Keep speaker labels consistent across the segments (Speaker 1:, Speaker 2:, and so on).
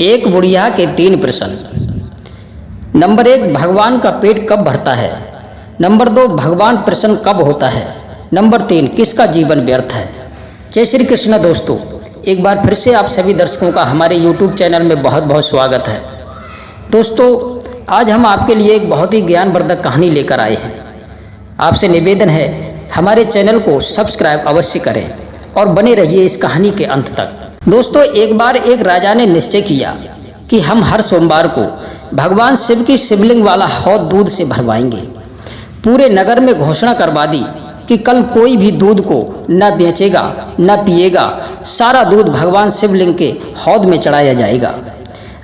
Speaker 1: एक बुढ़िया के 3 प्रश्न। नंबर 1, भगवान का पेट कब भरता है। नंबर 2, भगवान प्रसन्न कब होता है। नंबर 3, किसका जीवन व्यर्थ है। जय श्री कृष्ण दोस्तों, एक बार फिर से आप सभी दर्शकों का हमारे YouTube चैनल में बहुत बहुत स्वागत है। दोस्तों, आज हम आपके लिए एक बहुत ही ज्ञानवर्धक कहानी लेकर आए हैं। आपसे निवेदन है, हमारे चैनल को सब्सक्राइब अवश्य करें और बने रहिए इस कहानी के अंत तक। दोस्तों, एक बार एक राजा ने निश्चय किया कि हम हर सोमवार को भगवान शिव की शिवलिंग वाला हौद दूध से भरवाएंगे। पूरे नगर में घोषणा करवा दी कि कल कोई भी दूध को न बेचेगा न पिएगा, सारा दूध भगवान शिवलिंग के हौद में चढ़ाया जाएगा।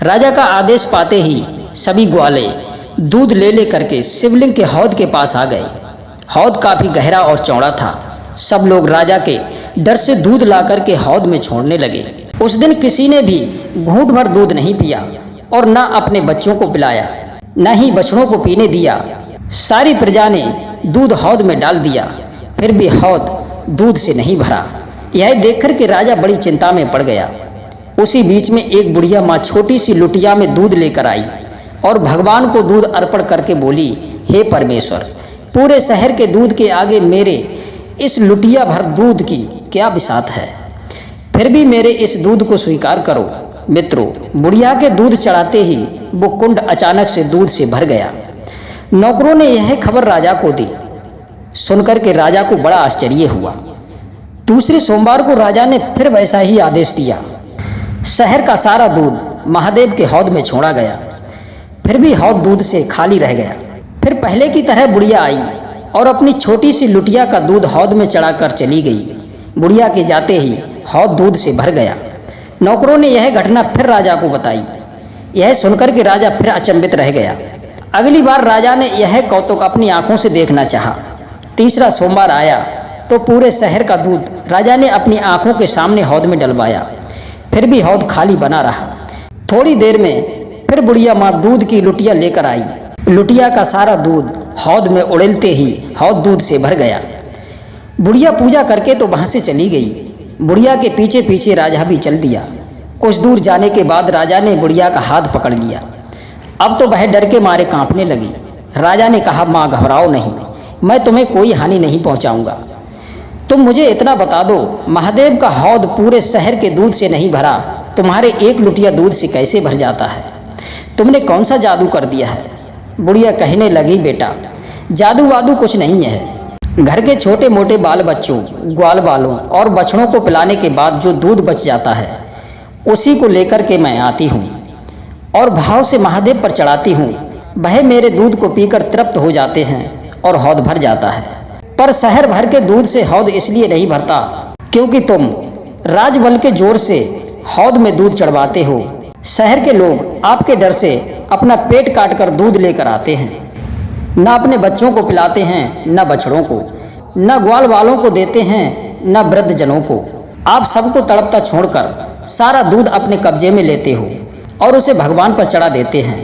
Speaker 1: राजा का आदेश पाते ही सभी ग्वाले दूध ले करके शिवलिंग के हौद के पास आ गए। हौद काफी गहरा और चौड़ा था। सब लोग राजा के डर से दूध ला करके हौद में छोड़ने लगे। उस दिन किसी ने भी घूंट भर दूध नहीं पिया और न अपने बच्चों को पिलाया, न ही बछड़ों को पीने दिया। सारी प्रजा ने दूध हौद में डाल दिया, फिर भी हौद दूध से नहीं भरा। यह देखकर के राजा बड़ी चिंता में पड़ गया। उसी बीच में एक बुढ़िया माँ छोटी सी लुटिया में दूध लेकर आई और भगवान को दूध अर्पण करके बोली, हे परमेश्वर, पूरे शहर के दूध के आगे मेरे इस लुटिया भर दूध की क्या बिसात है, फिर भी मेरे इस दूध को स्वीकार करो। मित्रों, बुढ़िया के दूध चढ़ाते ही वो कुंड अचानक से दूध से भर गया। नौकरों ने यह खबर राजा को दी। सुनकर के राजा को बड़ा आश्चर्य हुआ। दूसरे सोमवार को राजा ने फिर वैसा ही आदेश दिया। शहर का सारा दूध महादेव के हौद में छोड़ा गया, फिर भी हौद दूध से खाली रह गया। फिर पहले की तरह बुढ़िया आई और अपनी छोटी सी लुटिया का दूध हौद में चढ़ाकर चली गई। बुढ़िया के जाते ही हौद दूध से भर गया। नौकरों ने यह घटना फिर राजा को बताई। यह सुनकर के राजा फिर अचंभित रह गया। अगली बार राजा ने यह कौतुक अपनी आंखों से देखना चाहा। तीसरा सोमवार आया तो पूरे शहर का दूध राजा ने अपनी आंखों के सामने हौद में डलवाया, फिर भी हौद खाली बना रहा। थोड़ी देर में फिर बुढ़िया माँ दूध की लुटिया लेकर आई। लुटिया का सारा दूध हौद में उड़ेलते ही हौद दूध से भर गया। बुढ़िया पूजा करके तो वहां से चली गई। बुढ़िया के पीछे पीछे राजा भी चल दिया। कुछ दूर जाने के बाद राजा ने बुढ़िया का हाथ पकड़ लिया। अब तो वह डर के मारे कांपने लगी। राजा ने कहा, माँ घबराओ नहीं, मैं तुम्हें कोई हानि नहीं पहुंचाऊंगा। तुम मुझे इतना बता दो, महादेव का हौद पूरे शहर के दूध से नहीं भरा, तुम्हारे एक लुटिया दूध से कैसे भर जाता है? तुमने कौन सा जादू कर दिया है? बुढ़िया कहने लगी, बेटा, जादू वादू कुछ नहीं है। घर के छोटे मोटे बाल बच्चों, ग्वाल बालों और बछड़ों को पिलाने के बाद जो दूध बच जाता है, उसी को लेकर के मैं आती हूँ और भाव से महादेव पर चढ़ाती हूँ। वह मेरे दूध को पीकर तृप्त हो जाते हैं और हौद भर जाता है। पर शहर भर के दूध से हौद इसलिए नहीं भरता क्योंकि तुम राजबल के जोर से हौद में दूध चढ़वाते हो। शहर के लोग आपके डर से अपना पेट काट कर दूध लेकर आते हैं, न अपने बच्चों को पिलाते हैं, न बछड़ों को, न ग्वाल वालों को देते हैं, न वृद्ध जनों को। आप सबको तड़पता छोड़कर सारा दूध अपने कब्जे में लेते हो और उसे भगवान पर चढ़ा देते हैं।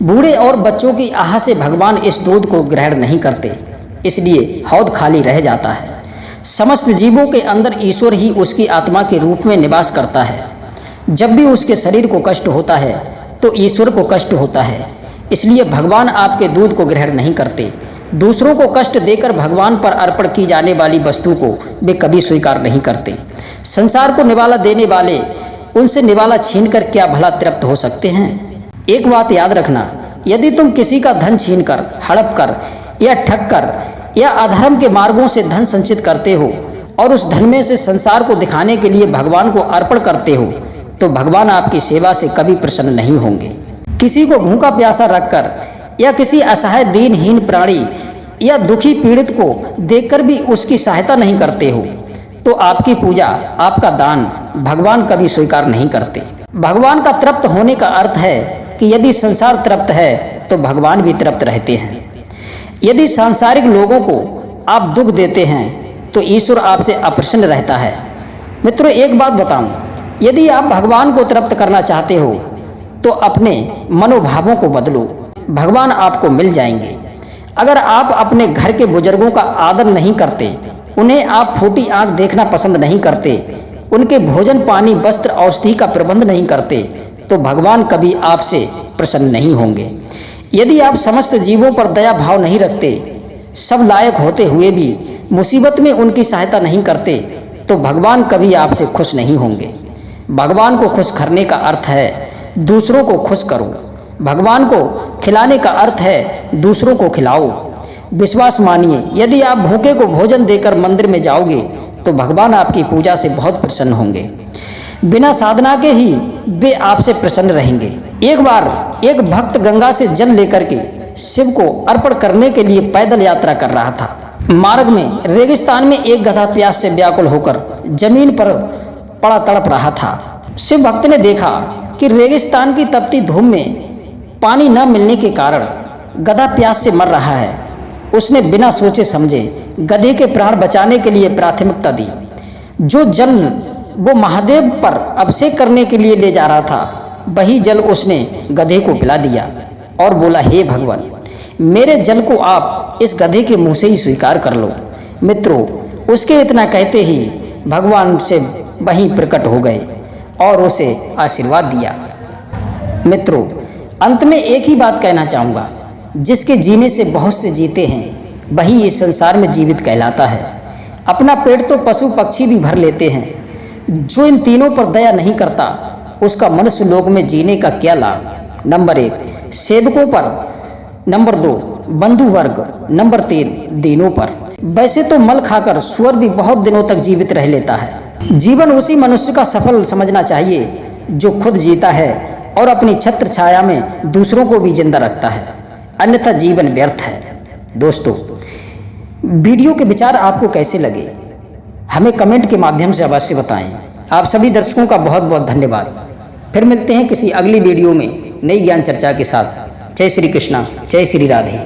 Speaker 1: बूढ़े और बच्चों की आह से भगवान इस दूध को ग्रहण नहीं करते, इसलिए हौद खाली रह जाता है। समस्त जीवों के अंदर ईश्वर ही उसकी आत्मा के रूप में निवास करता है। जब भी उसके शरीर को कष्ट होता है तो ईश्वर को कष्ट होता है, इसलिए भगवान आपके दूध को ग्रहण नहीं करते। दूसरों को कष्ट देकर भगवान पर अर्पण की जाने वाली वस्तु को वे कभी स्वीकार नहीं करते। संसार को निवाला देने वाले उनसे निवाला छीनकर क्या भला तृप्त हो सकते हैं? एक बात याद रखना, यदि तुम किसी का धन छीनकर, हड़प कर या ठग कर या अधर्म के मार्गों से धन संचित करते हो और उस धन में से संसार को दिखाने के लिए भगवान को अर्पण करते हो, तो भगवान आपकी सेवा से कभी प्रसन्न नहीं होंगे। किसी को भूखा प्यासा रखकर या किसी असहाय दीनहीन प्राणी या दुखी पीड़ित को देखकर भी उसकी सहायता नहीं करते हो, तो आपकी पूजा, आपका दान भगवान कभी स्वीकार नहीं करते। भगवान का तृप्त होने का अर्थ है कि यदि संसार तृप्त है तो भगवान भी तृप्त रहते हैं। यदि सांसारिक लोगों को आप दुख देते हैं तो ईश्वर आपसे अप्रसन्न रहता है। मित्रों, एक बात बताऊं, यदि आप भगवान को तृप्त करना चाहते हो तो अपने मनोभावों को बदलो, भगवान आपको मिल जाएंगे। अगर आप अपने घर के बुजुर्गों का आदर नहीं करते, उन्हें आप फूटी आंख देखना पसंद नहीं करते, उनके भोजन पानी वस्त्र औषधि का प्रबंध नहीं करते, तो भगवान कभी आपसे प्रसन्न नहीं होंगे। यदि आप समस्त जीवों पर दया भाव नहीं रखते, सब लायक होते हुए भी मुसीबत में उनकी सहायता नहीं करते, तो भगवान कभी आपसे खुश नहीं होंगे। भगवान को खुश करने का अर्थ है दूसरों को खुश करो। भगवान को खिलाने का अर्थ है दूसरों को खिलाओ। विश्वास मानिए, यदि आप भूखे को भोजन देकर मंदिर में जाओगे तो भगवान आपकी पूजा से बहुत प्रसन्न होंगे। बिना साधना के ही वे आपसे प्रसन्न रहेंगे। एक बार एक भक्त गंगा से जल लेकर के शिव को अर्पण करने के लिए पैदल यात्रा कर रहा था। मार्ग में रेगिस्तान में एक गधा प्यास से व्याकुल होकर जमीन पर पड़ा तड़प रहा था। शिव भक्त ने देखा कि रेगिस्तान की तपती धूप में पानी न मिलने के कारण गधा प्यास से मर रहा है। उसने बिना सोचे समझे गधे के प्राण बचाने के लिए प्राथमिकता दी। जो जल वो महादेव पर अभिषेक करने के लिए ले जा रहा था, वही जल उसने गधे को पिला दिया और बोला, हे भगवान, मेरे जल को आप इस गधे के मुंह से ही स्वीकार कर लो। मित्रों, उसके इतना कहते ही भगवान शिव वहीं प्रकट हो गए और उसे आशीर्वाद दिया। मित्रों, अंत में एक ही बात कहना चाहूँगा, जिसके जीने से बहुत से जीते हैं वही इस संसार में जीवित कहलाता है। अपना पेट तो पशु पक्षी भी भर लेते हैं। जो इन तीनों पर दया नहीं करता उसका मनुष्य लोक में जीने का क्या लाभ। नंबर 1 सेवकों पर, नंबर 2 बंधु वर्ग, नंबर 3 दीनों पर। वैसे तो मल खाकर सुअर भी बहुत दिनों तक जीवित रह लेता है। जीवन उसी मनुष्य का सफल समझना चाहिए जो खुद जीता है और अपनी छत्र छाया में दूसरों को भी जिंदा रखता है, अन्यथा जीवन व्यर्थ है। दोस्तों, वीडियो के विचार आपको कैसे लगे हमें कमेंट के माध्यम से अवश्य बताएं। आप सभी दर्शकों का बहुत बहुत धन्यवाद। फिर मिलते हैं किसी अगली वीडियो में नई ज्ञान चर्चा के साथ। जय श्री कृष्णा, जय श्री राधे।